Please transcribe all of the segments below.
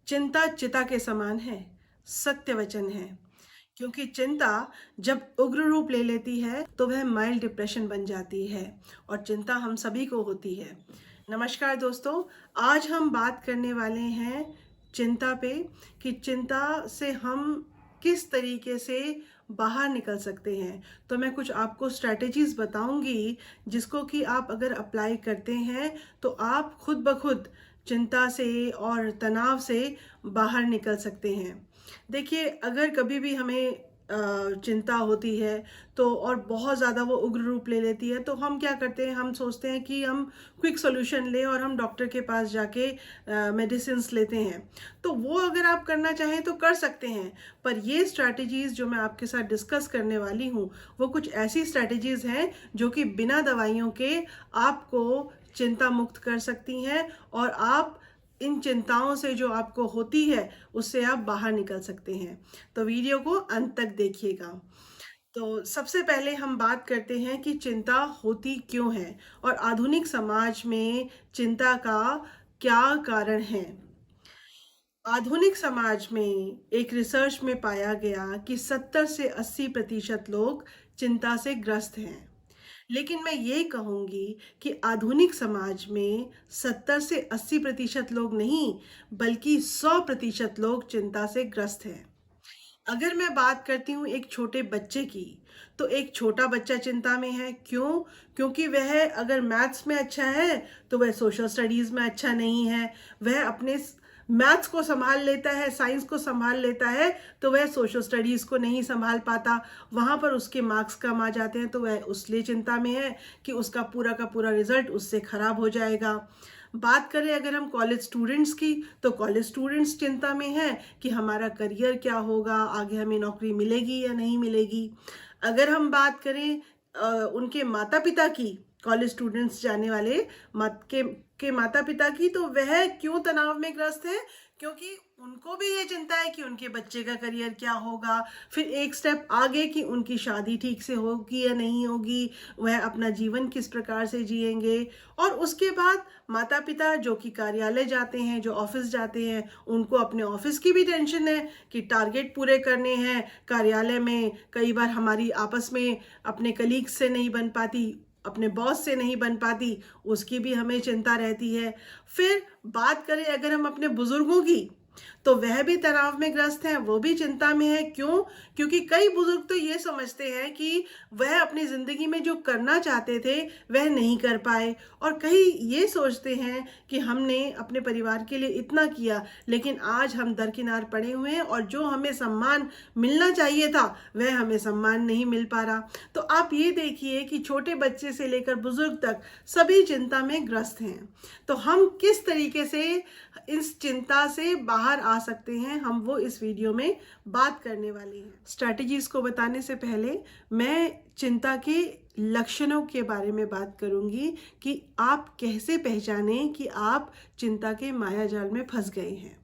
चिंता चिता के समान है, सत्य वचन है। क्योंकि चिंता जब उग्र रूप ले लेती है तो वह माइल्ड डिप्रेशन बन जाती है और चिंता हम सभी को होती है। नमस्कार दोस्तों, आज हम बात करने वाले हैं चिंता पे कि चिंता से हम किस तरीके से बाहर निकल सकते हैं। तो मैं कुछ आपको स्ट्रैटेजीज बताऊंगी जिसको कि आप अगर अप्लाई करते हैं तो आप खुद ब खुद चिंता से और तनाव से बाहर निकल सकते हैं। देखिए, अगर कभी भी हमें चिंता होती है तो और बहुत ज़्यादा वो उग्र रूप ले लेती है तो हम क्या करते हैं, हम सोचते हैं कि हम क्विक सोल्यूशन लें और हम डॉक्टर के पास जाके मेडिसिन्स लेते हैं। तो वो अगर आप करना चाहें तो कर सकते हैं, पर ये स्ट्रैटेजीज़ जो मैं आपके साथ डिस्कस करने वाली हूँ वो कुछ ऐसी स्ट्रैटेजीज़ हैं जो कि बिना दवाइयों के आपको चिंता मुक्त कर सकती हैं और आप इन चिंताओं से जो आपको होती है उससे आप बाहर निकल सकते हैं। तो वीडियो को अंत तक देखिएगा। तो सबसे पहले हम बात करते हैं कि चिंता होती क्यों है और आधुनिक समाज में चिंता का क्या कारण है। आधुनिक समाज में एक रिसर्च में पाया गया कि 70 से 80% लोग चिंता से ग्रस्त हैं। लेकिन मैं ये कहूँगी कि आधुनिक समाज में 70 से 80% लोग नहीं, बल्कि 100% लोग चिंता से ग्रस्त हैं। अगर मैं बात करती हूँ एक छोटे बच्चे की, तो एक छोटा बच्चा चिंता में है। क्यों? क्योंकि वह अगर मैथ्स में अच्छा है तो वह सोशल स्टडीज़ में अच्छा नहीं है। वह अपने मैथ्स को संभाल लेता है, साइंस को संभाल लेता है, तो वह सोशल स्टडीज़ को नहीं संभाल पाता। वहाँ पर उसके मार्क्स कम आ जाते हैं तो वह उसलिए चिंता में है कि उसका पूरा का पूरा रिजल्ट उससे ख़राब हो जाएगा। बात करें अगर हम कॉलेज स्टूडेंट्स की, तो कॉलेज स्टूडेंट्स चिंता में हैं कि हमारा करियर क्या होगा, आगे हमें नौकरी मिलेगी या नहीं मिलेगी। अगर हम बात करें उनके माता पिता की, कॉलेज स्टूडेंट्स जाने वाले के माता पिता की, तो वह क्यों तनाव में ग्रस्त है? क्योंकि उनको भी ये चिंता है कि उनके बच्चे का करियर क्या होगा, फिर एक स्टेप आगे कि उनकी शादी ठीक से होगी या नहीं होगी, वह अपना जीवन किस प्रकार से जिएंगे। और उसके बाद माता पिता जो कि कार्यालय जाते हैं, जो ऑफिस जाते हैं, उनको अपने ऑफिस की भी टेंशन है कि टारगेट पूरे करने हैं। कार्यालय में कई बार हमारी आपस में अपने कलीग्स से नहीं बन पाती, अपने बॉस से नहीं बन पाती, उसकी भी हमें चिंता रहती है। फिर बात करें अगर हम अपने बुजुर्गों की, तो वह भी तनाव में ग्रस्त हैं, वो भी चिंता में है। क्यों? क्योंकि कई बुजुर्ग तो ये समझते हैं कि वह अपनी ज़िंदगी में जो करना चाहते थे वह नहीं कर पाए, और कई ये सोचते हैं कि हमने अपने परिवार के लिए इतना किया लेकिन आज हम दरकिनार पड़े हुए हैं और जो हमें सम्मान मिलना चाहिए था वह हमें सम्मान नहीं मिल पा रहा। तो आप ये देखिए कि छोटे बच्चे से लेकर बुजुर्ग तक सभी चिंता में ग्रस्त हैं। तो हम किस तरीके से इस चिंता से बाहर आ सकते हैं, हम वो इस वीडियो में बात करने वाले हैं। स्ट्रैटेजीज को बताने से पहले मैं चिंता के लक्षणों के बारे में बात करूंगी कि आप कैसे पहचानें कि आप चिंता के मायाजाल में फंस गए हैं।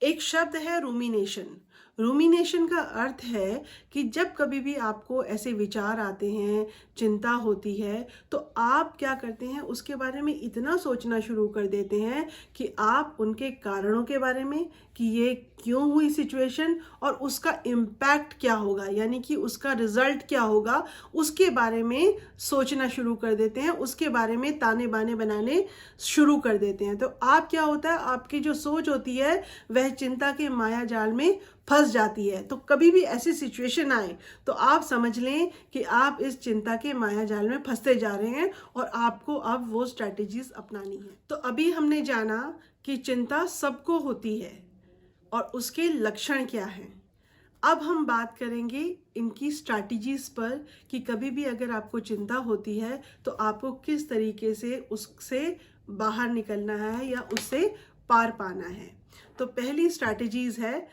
एक शब्द है रूमिनेशन। रूमिनेशन का अर्थ है कि जब कभी भी आपको ऐसे विचार आते हैं, चिंता होती है, तो आप क्या करते हैं, उसके बारे में इतना सोचना शुरू कर देते हैं कि आप उनके कारणों के बारे में, कि ये क्यों हुई सिचुएशन और उसका इम्पैक्ट क्या होगा, यानी कि उसका रिजल्ट क्या होगा, उसके बारे में सोचना शुरू कर देते हैं, उसके बारे में ताने बाने बनाने शुरू कर देते हैं। तो आप क्या होता है, आपकी जो सोच होती है वह चिंता के माया जाल में फंस जाती है। तो कभी भी ऐसी सिचुएशन आए तो आप समझ लें कि आप इस चिंता के माया जाल में फंसते जा रहे हैं और आपको अब वो स्ट्रैटेजीज अपनानी है। तो अभी हमने जाना कि चिंता सबको होती है और उसके लक्षण क्या हैं। अब हम बात करेंगे इनकी स्ट्रैटेजीज पर कि कभी भी अगर आपको चिंता होती है तो आपको किस तरीके से उससे बाहर निकलना है या उससे पार पाना है। तो पहली स्ट्रैटेजीज है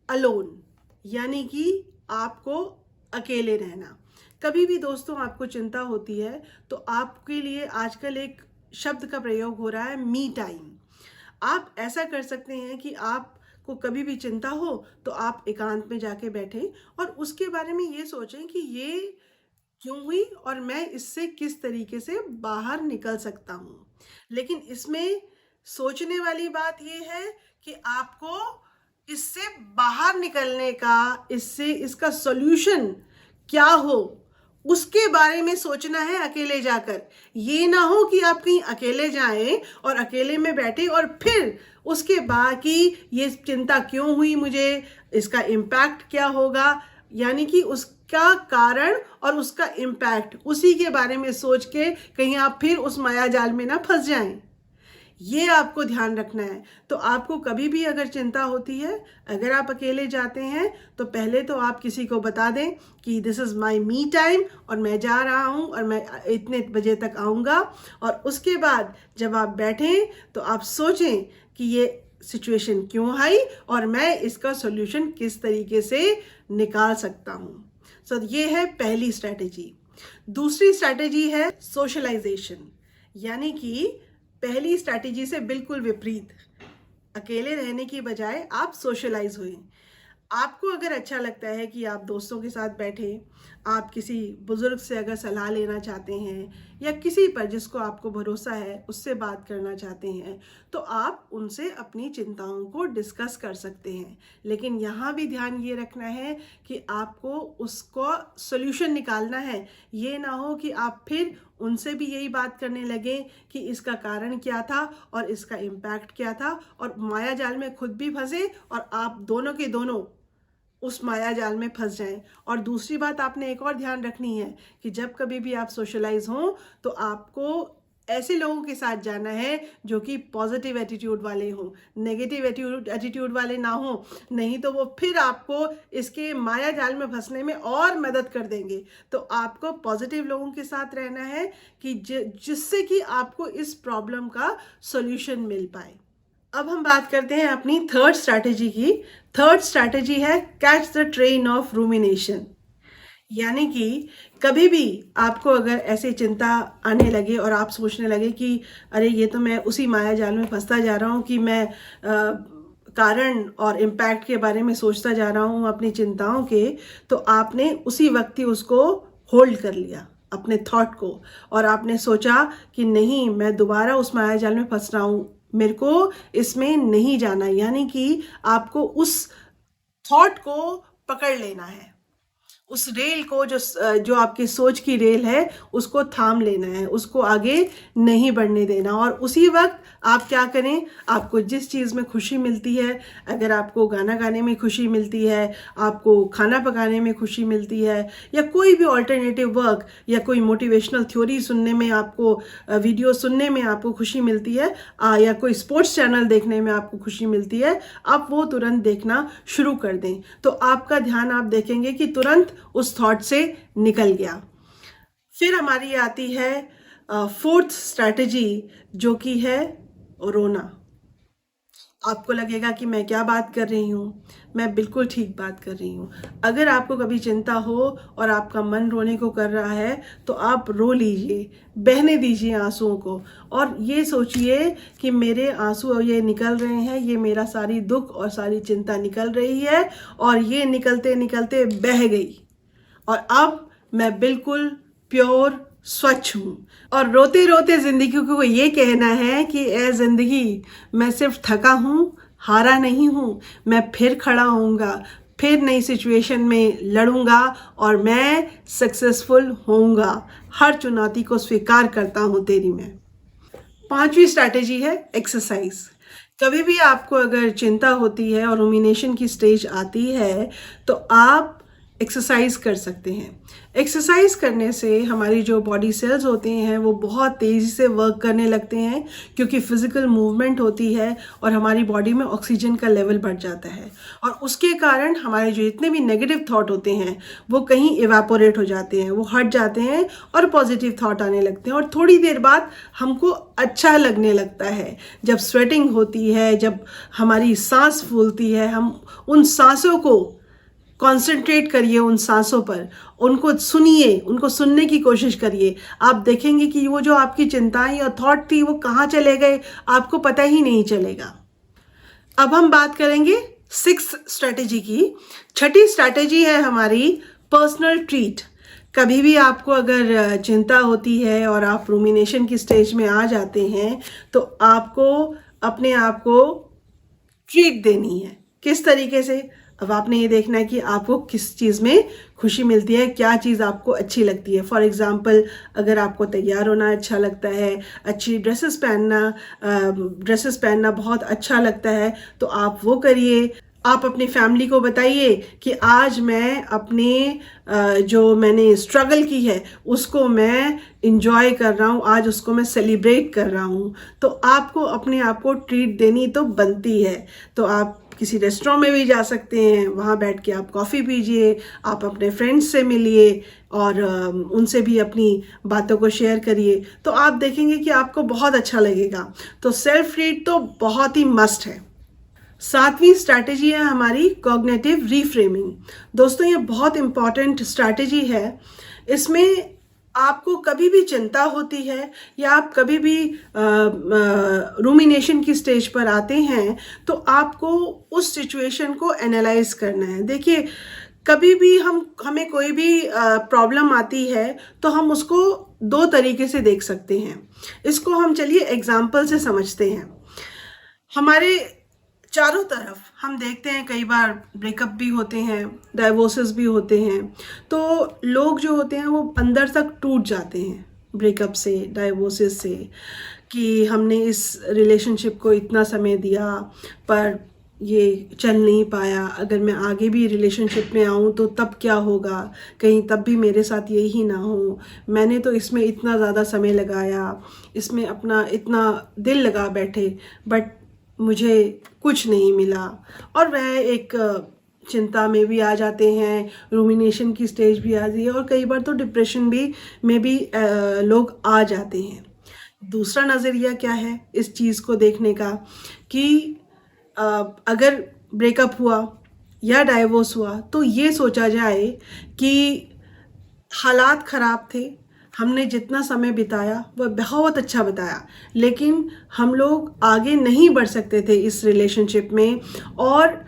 अलोन, यानी कि आपको अकेले रहना। कभी भी दोस्तों आपको चिंता होती है तो आपके लिए आजकल एक शब्द का प्रयोग हो रहा है, मी टाइम। आप ऐसा कर सकते हैं कि आपको कभी भी चिंता हो तो आप एकांत में जाके बैठें और उसके बारे में ये सोचें कि ये क्यों हुई और मैं इससे किस तरीके से बाहर निकल सकता हूँ। लेकिन इसमें सोचने वाली बात ये है कि आपको इससे बाहर निकलने का, इसका सॉल्यूशन क्या हो, उसके बारे में सोचना है अकेले जाकर। ये ना हो कि आप कहीं अकेले जाएं और अकेले में बैठे और फिर उसके बाद कि ये चिंता क्यों हुई मुझे, इसका इम्पैक्ट क्या होगा, यानी कि उसका कारण और उसका इम्पैक्ट, उसी के बारे में सोच के कहीं आप फिर उस माया जाल में ना फंस जाएं। ये आपको ध्यान रखना है। तो आपको कभी भी अगर चिंता होती है, अगर आप अकेले जाते हैं, तो पहले तो आप किसी को बता दें कि this is my me time और मैं जा रहा हूँ और मैं इतने बजे तक आऊँगा। और उसके बाद जब आप बैठें तो आप सोचें कि ये सिचुएशन क्यों आई और मैं इसका सॉल्यूशन किस तरीके से निकाल सकता हूँ। सो ये है पहली स्ट्रैटेजी। दूसरी स्ट्रैटेजी है सोशलाइजेशन, यानी कि पहली स्ट्रैटेजी से बिल्कुल विपरीत, अकेले रहने की बजाय आप सोशलाइज हुए। आपको अगर अच्छा लगता है कि आप दोस्तों के साथ बैठे, आप किसी बुज़ुर्ग से अगर सलाह लेना चाहते हैं या किसी पर जिसको आपको भरोसा है उससे बात करना चाहते हैं, तो आप उनसे अपनी चिंताओं को डिस्कस कर सकते हैं। लेकिन यहाँ भी ध्यान ये रखना है कि आपको उसको सॉल्यूशन निकालना है। ये ना हो कि आप फिर उनसे भी यही बात करने लगे कि इसका कारण क्या था और इसका इम्पैक्ट क्या था, और माया जाल में खुद भी फंसे और आप दोनों के दोनों उस माया जाल में फंस जाएं। और दूसरी बात आपने एक और ध्यान रखनी है कि जब कभी भी आप सोशलाइज हों तो आपको ऐसे लोगों के साथ जाना है जो कि पॉजिटिव एटीट्यूड वाले हों, नेगेटिव एटीट्यूड वाले ना हों, नहीं तो वो फिर आपको इसके माया जाल में फंसने में और मदद कर देंगे। तो आपको पॉजिटिव लोगों के साथ रहना है कि जिससे कि आपको इस प्रॉब्लम का सॉल्यूशन मिल पाए। अब हम बात करते हैं अपनी थर्ड स्ट्रैटेजी की। थर्ड स्ट्रैटेजी है catch the train of rumination, यानी कि कभी भी आपको अगर ऐसी चिंता आने लगे और आप सोचने लगे कि अरे ये तो मैं उसी माया जाल में फंसता जा रहा हूँ कि मैं कारण और इम्पैक्ट के बारे में सोचता जा रहा हूँ अपनी चिंताओं के, तो आपने उसी वक्त ही उसको होल्ड कर लिया अपने थॉट को, और आपने सोचा कि नहीं, मैं दोबारा उस माया जाल में फंस रहा हूँ, मेरे को इसमें नहीं जाना। यानी कि आपको उस थॉट को पकड़ लेना है, उस रेल को, जो आपकी सोच की रेल है उसको थाम लेना है, उसको आगे नहीं बढ़ने देना। और उसी वक्त आप क्या करें, आपको जिस चीज़ में खुशी मिलती है, अगर आपको गाना गाने में खुशी मिलती है, आपको खाना पकाने में खुशी मिलती है, या कोई भी ऑल्टरनेटिव वर्क या कोई मोटिवेशनल थ्योरी सुनने में, आपको वीडियो सुनने में आपको खुशी मिलती है, या कोई स्पोर्ट्स चैनल देखने में आपको खुशी मिलती है, आप वो तुरंत देखना शुरू कर दें। तो आपका ध्यान, आप देखेंगे कि तुरंत उस थॉट से निकल गया। फिर हमारी आती है फोर्थ स्ट्रैटेजी, जो कि है रोना। आपको लगेगा कि मैं क्या बात कर रही हूँ, मैं बिल्कुल ठीक बात कर रही हूँ। अगर आपको कभी चिंता हो और आपका मन रोने को कर रहा है तो आप रो लीजिए, बहने दीजिए आंसुओं को, और ये सोचिए कि मेरे आंसू ये निकल रहे हैं, ये मेरा सारी दुख और सारी चिंता निकल रही है, और ये निकलते निकलते बह गई, और अब मैं बिल्कुल प्योर स्वच्छ हूँ। और रोते रोते जिंदगी को ये कहना है कि ए जिंदगी, मैं सिर्फ थका हूँ, हारा नहीं हूँ, मैं फिर खड़ा होऊंगा, फिर नई सिचुएशन में लड़ूंगा और मैं सक्सेसफुल होऊंगा। हर चुनौती को स्वीकार करता हूँ तेरी मैं। पांचवी स्ट्रैटेजी है एक्सरसाइज। कभी भी आपको अगर चिंता होती है और रूमिनेशन की स्टेज आती है तो आप एक्सरसाइज कर सकते हैं। एक्सरसाइज करने से हमारी जो बॉडी सेल्स होते हैं वो बहुत तेज़ी से वर्क करने लगते हैं, क्योंकि फिजिकल मूवमेंट होती है और हमारी बॉडी में ऑक्सीजन का लेवल बढ़ जाता है, और उसके कारण हमारे जो जितने भी नेगेटिव थॉट होते हैं वो कहीं इवेपोरेट हो जाते हैं, वो हट जाते हैं और पॉजिटिव थॉट आने लगते हैं। और थोड़ी देर बाद हमको अच्छा लगने लगता है। जब स्वेटिंग होती है, जब हमारी सांस फूलती है, हम उन सांसों को कॉन्सेंट्रेट करिए, उन सांसों पर, उनको सुनिए, उनको सुनने की कोशिश करिए। आप देखेंगे कि वो जो आपकी चिंताएं और थॉट थी वो कहाँ चले गए, आपको पता ही नहीं चलेगा। अब हम बात करेंगे सिक्स्थ स्ट्रैटेजी की। छठी स्ट्रैटेजी है हमारी पर्सनल ट्रीट। कभी भी आपको अगर चिंता होती है और आप रूमिनेशन की स्टेज में आ जाते हैं तो आपको अपने आप को ट्रीट देनी है। किस तरीके से? अब आपने ये देखना है कि आपको किस चीज़ में खुशी मिलती है, क्या चीज़ आपको अच्छी लगती है। फॉर एग्ज़ाम्पल, अगर आपको तैयार होना अच्छा लगता है, अच्छी ड्रेसेस पहनना बहुत अच्छा लगता है, तो आप वो करिए। आप अपनी फैमिली को बताइए कि आज मैं अपने जो मैंने स्ट्रगल की है उसको मैं इंजॉय कर रहा हूँ, आज उसको मैं सेलिब्रेट कर रहा हूँ। तो आपको अपने आप को ट्रीट देनी तो बनती है। तो आप किसी रेस्टोरेंट में भी जा सकते हैं, वहाँ बैठ के आप कॉफ़ी पीजिए, आप अपने फ्रेंड्स से मिलिए और उनसे भी अपनी बातों को शेयर करिए। तो आप देखेंगे कि आपको बहुत अच्छा लगेगा। तो सेल्फ ट्रीट तो बहुत ही मस्ट है। 7वीं स्ट्रैटेजी है हमारी कॉग्निटिव रीफ्रेमिंग। दोस्तों, ये बहुत इंपॉर्टेंट स्ट्रैटेजी है। इसमें आपको कभी भी चिंता होती है या आप कभी भी रूमिनेशन की स्टेज पर आते हैं, तो आपको उस सिचुएशन को एनालाइज करना है। देखिए, कभी भी हमें कोई भी प्रॉब्लम आती है तो हम उसको दो तरीके से देख सकते हैं। इसको हम चलिए एग्जाम्पल से समझते हैं। हमारे चारों तरफ हम देखते हैं कई बार ब्रेकअप भी होते हैं, डाइवोर्सेस भी होते हैं। तो लोग जो होते हैं वो अंदर तक टूट जाते हैं ब्रेकअप से, डाइवोर्सेस से, कि हमने इस रिलेशनशिप को इतना समय दिया पर ये चल नहीं पाया, अगर मैं आगे भी रिलेशनशिप में आऊँ तो तब क्या होगा, कहीं तब भी मेरे साथ यही ना हो, मैंने तो इसमें इतना ज़्यादा समय लगाया, इसमें अपना इतना दिल लगा बैठे, बट मुझे कुछ नहीं मिला। और वह एक चिंता में भी आ जाते हैं, रूमिनेशन की स्टेज भी आती है और कई बार तो डिप्रेशन में भी लोग आ जाते हैं। दूसरा नज़रिया क्या है इस चीज़ को देखने का, कि अगर ब्रेकअप हुआ या डाइवोर्स हुआ तो ये सोचा जाए कि हालात ख़राब थे, हमने जितना समय बिताया वह बहुत अच्छा बिताया, लेकिन हम लोग आगे नहीं बढ़ सकते थे इस रिलेशनशिप में, और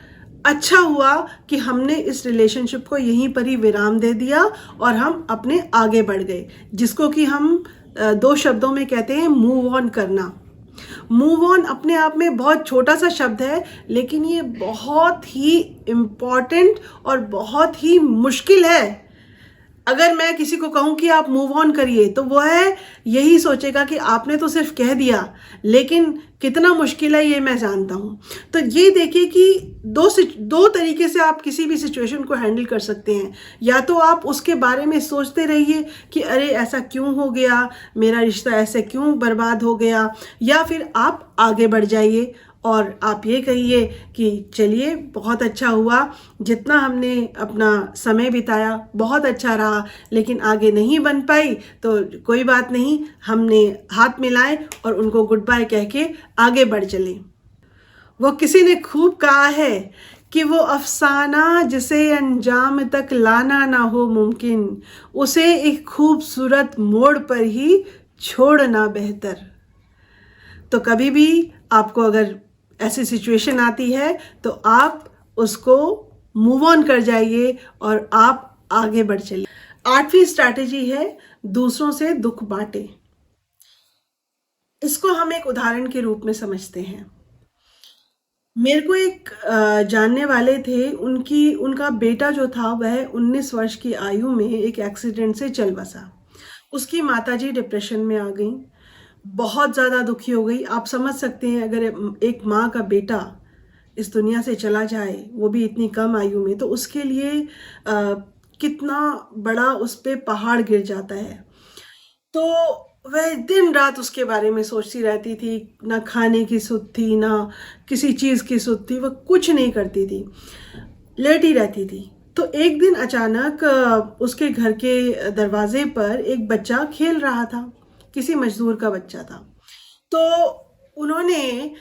अच्छा हुआ कि हमने इस रिलेशनशिप को यहीं पर ही विराम दे दिया और हम अपने आगे बढ़ गए, जिसको कि हम दो शब्दों में कहते हैं मूव ऑन करना। मूव ऑन अपने आप में बहुत छोटा सा शब्द है, लेकिन ये बहुत ही इम्पॉर्टेंट और बहुत ही मुश्किल है। अगर मैं किसी को कहूँ कि आप मूव ऑन करिए तो वह यही सोचेगा कि आपने तो सिर्फ कह दिया, लेकिन कितना मुश्किल है ये मैं जानता हूँ। तो ये देखिए कि दो तरीके से आप किसी भी सिचुएशन को हैंडल कर सकते हैं। या तो आप उसके बारे में सोचते रहिए कि अरे ऐसा क्यों हो गया, मेरा रिश्ता ऐसे क्यों बर्बाद हो गया, या फिर आप आगे बढ़ जाइए और आप ये कहिए कि चलिए बहुत अच्छा हुआ, जितना हमने अपना समय बिताया बहुत अच्छा रहा, लेकिन आगे नहीं बन पाई तो कोई बात नहीं, हमने हाथ मिलाए और उनको गुड बाय कह के आगे बढ़ चले। वो किसी ने खूब कहा है कि वो अफसाना जिसे अंजाम तक लाना ना हो मुमकिन, उसे एक खूबसूरत मोड़ पर ही छोड़ना बेहतर। तो कभी भी आपको अगर ऐसी सिचुएशन आती है तो आप उसको मूव ऑन कर जाइए और आप आगे बढ़ चलिए। 8वीं स्ट्रैटेजी है दूसरों से दुख बांटे। इसको हम एक उदाहरण के रूप में समझते हैं। मेरे को एक जानने वाले थे, उनका बेटा जो था वह 19 वर्ष की आयु में एक एक्सीडेंट से चल बसा। उसकी माताजी डिप्रेशन में आ गई, बहुत ज़्यादा दुखी हो गई। आप समझ सकते हैं अगर एक माँ का बेटा इस दुनिया से चला जाए, वो भी इतनी कम आयु में, तो उसके लिए कितना बड़ा उस पे पहाड़ गिर जाता है। तो वह दिन रात उसके बारे में सोचती रहती थी, ना खाने की सुध थी, ना किसी चीज़ की सुध थी, वह कुछ नहीं करती थी, लेटी रहती थी। तो एक दिन अचानक उसके घर के दरवाजे पर एक बच्चा खेल रहा था, किसी मजदूर का बच्चा था। तो उन्होंने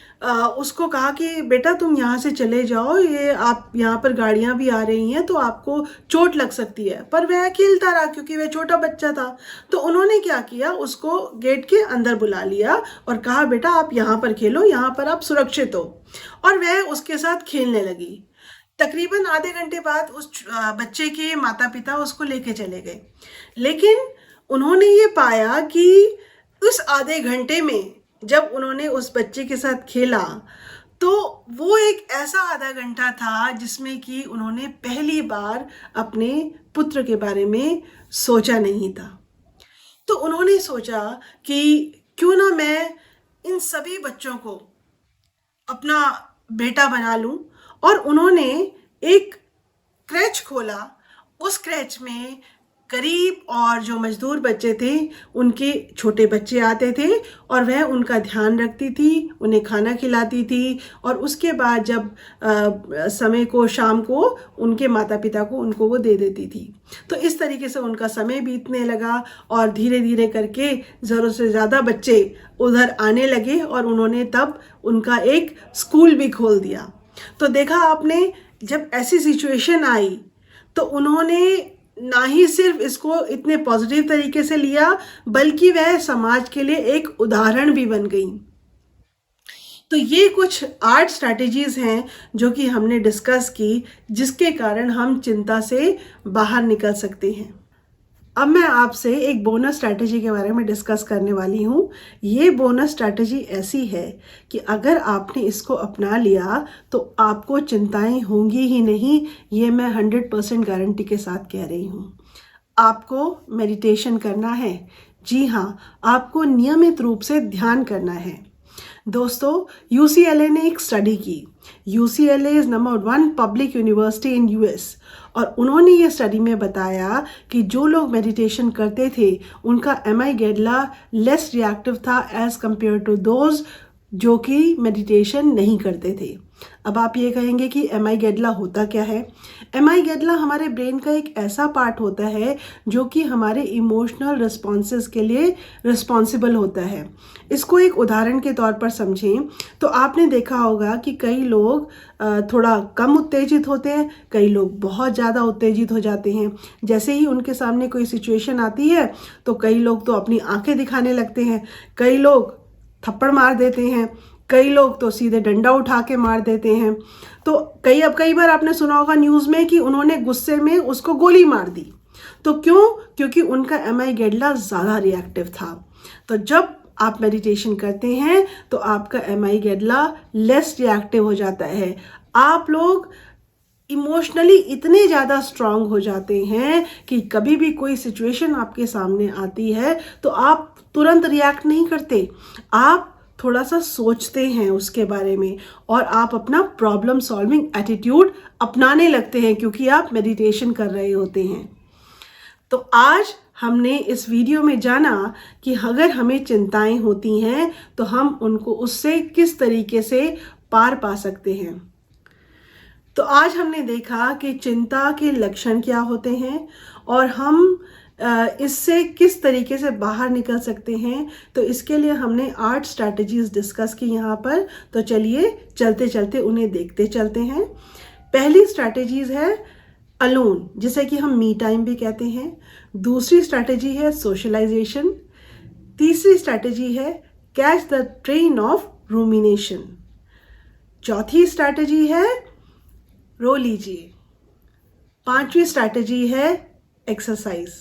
उसको कहा कि बेटा तुम यहाँ से चले जाओ, ये आप यहाँ पर गाड़ियाँ भी आ रही हैं तो आपको चोट लग सकती है। पर वह खेलता रहा क्योंकि वह छोटा बच्चा था। तो उन्होंने क्या किया, उसको गेट के अंदर बुला लिया और कहा बेटा आप यहाँ पर खेलो, यहाँ पर आप सुरक्षित हो। और वह उसके साथ खेलने लगी। तकरीबन आधे घंटे बाद उस बच्चे के माता पिता उसको लेके चले गए, लेकिन उन्होंने ये पाया कि उस आधे घंटे में जब उन्होंने उस बच्चे के साथ खेला तो वो एक ऐसा आधा घंटा था जिसमें कि उन्होंने पहली बार अपने पुत्र के बारे में सोचा नहीं था। तो उन्होंने सोचा कि क्यों ना मैं इन सभी बच्चों को अपना बेटा बना लूं, और उन्होंने एक क्रैच खोला। उस क्रैच में गरीब और जो मजदूर बच्चे थे उनके छोटे बच्चे आते थे और वह उनका ध्यान रखती थी, उन्हें खाना खिलाती थी, और उसके बाद जब समय को शाम को उनके माता पिता को उनको वो दे देती थी। तो इस तरीके से उनका समय बीतने लगा और धीरे धीरे करके ज़रूरत से ज़्यादा बच्चे उधर आने लगे और उन्होंने तब उनका एक स्कूल भी खोल दिया। तो देखा आपने, जब ऐसी सिचुएशन आई तो उन्होंने ना ही सिर्फ इसको इतने पॉजिटिव तरीके से लिया, बल्कि वह समाज के लिए एक उदाहरण भी बन गई। तो ये कुछ 8 स्ट्रैटेजीज हैं जो कि हमने डिस्कस की, जिसके कारण हम चिंता से बाहर निकल सकते हैं। अब मैं आपसे एक बोनस स्ट्रैटेजी के बारे में डिस्कस करने वाली हूँ। ये बोनस स्ट्रैटेजी ऐसी है कि अगर आपने इसको अपना लिया तो आपको चिंताएं होंगी ही नहीं, ये मैं 100% गारंटी के साथ कह रही हूँ। आपको मेडिटेशन करना है। जी हाँ, आपको नियमित रूप से ध्यान करना है। दोस्तों, UCLA ने एक स्टडी की। UCLA is number 1 public university in US, और उन्होंने ये स्टडी में बताया कि जो लोग मेडिटेशन करते थे उनका एमाइगेडला लेस रिएक्टिव था एज कंपेयर टू दोज जो कि मेडिटेशन नहीं करते थे। अब आप ये कहेंगे कि एमाइगेडला होता क्या है? एमाइगेडला हमारे ब्रेन का एक ऐसा पार्ट होता है जो कि हमारे इमोशनल रिस्पॉन्सेस के लिए रिस्पॉन्सिबल होता है। इसको एक उदाहरण के तौर पर समझें तो आपने देखा होगा कि कई लोग थोड़ा कम उत्तेजित होते हैं, कई लोग बहुत ज़्यादा उत्तेजित हो जाते हैं। जैसे ही उनके सामने कोई सिचुएशन आती है तो कई लोग तो अपनी आंखें दिखाने लगते हैं, कई लोग थप्पड़ मार देते हैं, कई लोग तो सीधे डंडा उठा के मार देते हैं। तो कई बार आपने सुना होगा न्यूज़ में कि उन्होंने गुस्से में उसको गोली मार दी। तो क्यों? क्योंकि उनका एमाइगेडला ज़्यादा रिएक्टिव था। तो जब आप मेडिटेशन करते हैं तो आपका एमाइगेडला लेस रिएक्टिव हो जाता है। आप लोग इमोशनली इतने ज़्यादा स्ट्रांग हो जाते हैं कि कभी भी कोई सिचुएशन आपके सामने आती है तो आप तुरंत रिएक्ट नहीं करते, आप थोड़ा सा सोचते हैं उसके बारे में और आप अपना प्रॉब्लम सॉल्विंग एटीट्यूड अपनाने लगते हैं, क्योंकि आप मेडिटेशन कर रहे होते हैं। तो आज हमने इस वीडियो में जाना कि अगर हमें चिंताएं होती हैं तो हम उनको उससे किस तरीके से पार पा सकते हैं। तो आज हमने देखा कि चिंता के लक्षण क्या होते हैं और हम इससे किस तरीके से बाहर निकल सकते हैं। तो इसके लिए हमने 8 स्ट्रैटेजीज डिस्कस की यहाँ पर। तो चलिए चलते चलते उन्हें देखते चलते हैं। पहली स्ट्रैटेजीज है अलोन, जिसे कि हम मी टाइम भी कहते हैं। दूसरी स्ट्रैटेजी है सोशलाइजेशन। तीसरी स्ट्रैटेजी है catch the train of rumination. चौथी स्ट्रैटेजी है रो लीजिए। पांचवी स्ट्रैटेजी है एक्सरसाइज।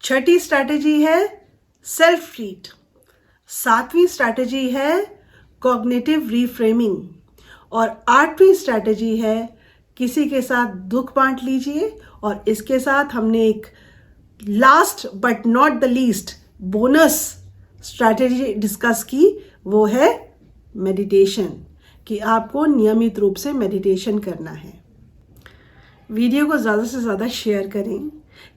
छठी स्ट्रैटेजी है सेल्फ ट्रीट। सातवीं स्ट्रैटेजी है कॉग्निटिव रीफ्रेमिंग। और आठवीं स्ट्रैटेजी है किसी के साथ दुख बांट लीजिए। और इसके साथ हमने एक last but not the least bonus strategy discuss की, वो है मेडिटेशन, कि आपको नियमित रूप से मेडिटेशन करना है। वीडियो को ज़्यादा से ज़्यादा शेयर करें,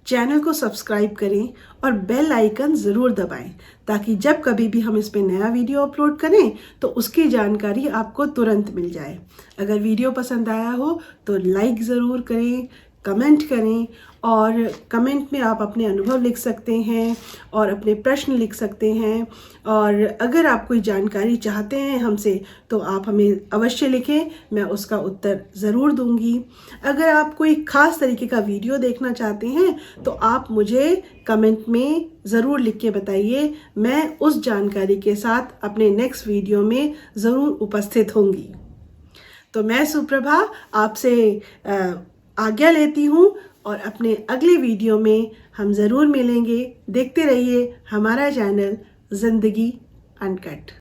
चैनल को सब्सक्राइब करें और बेल आइकन ज़रूर दबाएं, ताकि जब कभी भी हम इस पे नया वीडियो अपलोड करें तो उसकी जानकारी आपको तुरंत मिल जाए। अगर वीडियो पसंद आया हो तो लाइक ज़रूर करें, कमेंट करें, और कमेंट में आप अपने अनुभव लिख सकते हैं और अपने प्रश्न लिख सकते हैं। और अगर आप कोई जानकारी चाहते हैं हमसे तो आप हमें अवश्य लिखें, मैं उसका उत्तर ज़रूर दूंगी। अगर आप कोई ख़ास तरीके का वीडियो देखना चाहते हैं तो आप मुझे कमेंट में ज़रूर लिख के बताइए, मैं उस जानकारी के साथ अपने नेक्स्ट वीडियो में ज़रूर उपस्थित होंगी। तो मैं सुप्रभा आपसे आज्ञा लेती हूँ और अपने अगले वीडियो में हम ज़रूर मिलेंगे। देखते रहिए हमारा चैनल ज़िंदगी अनकट।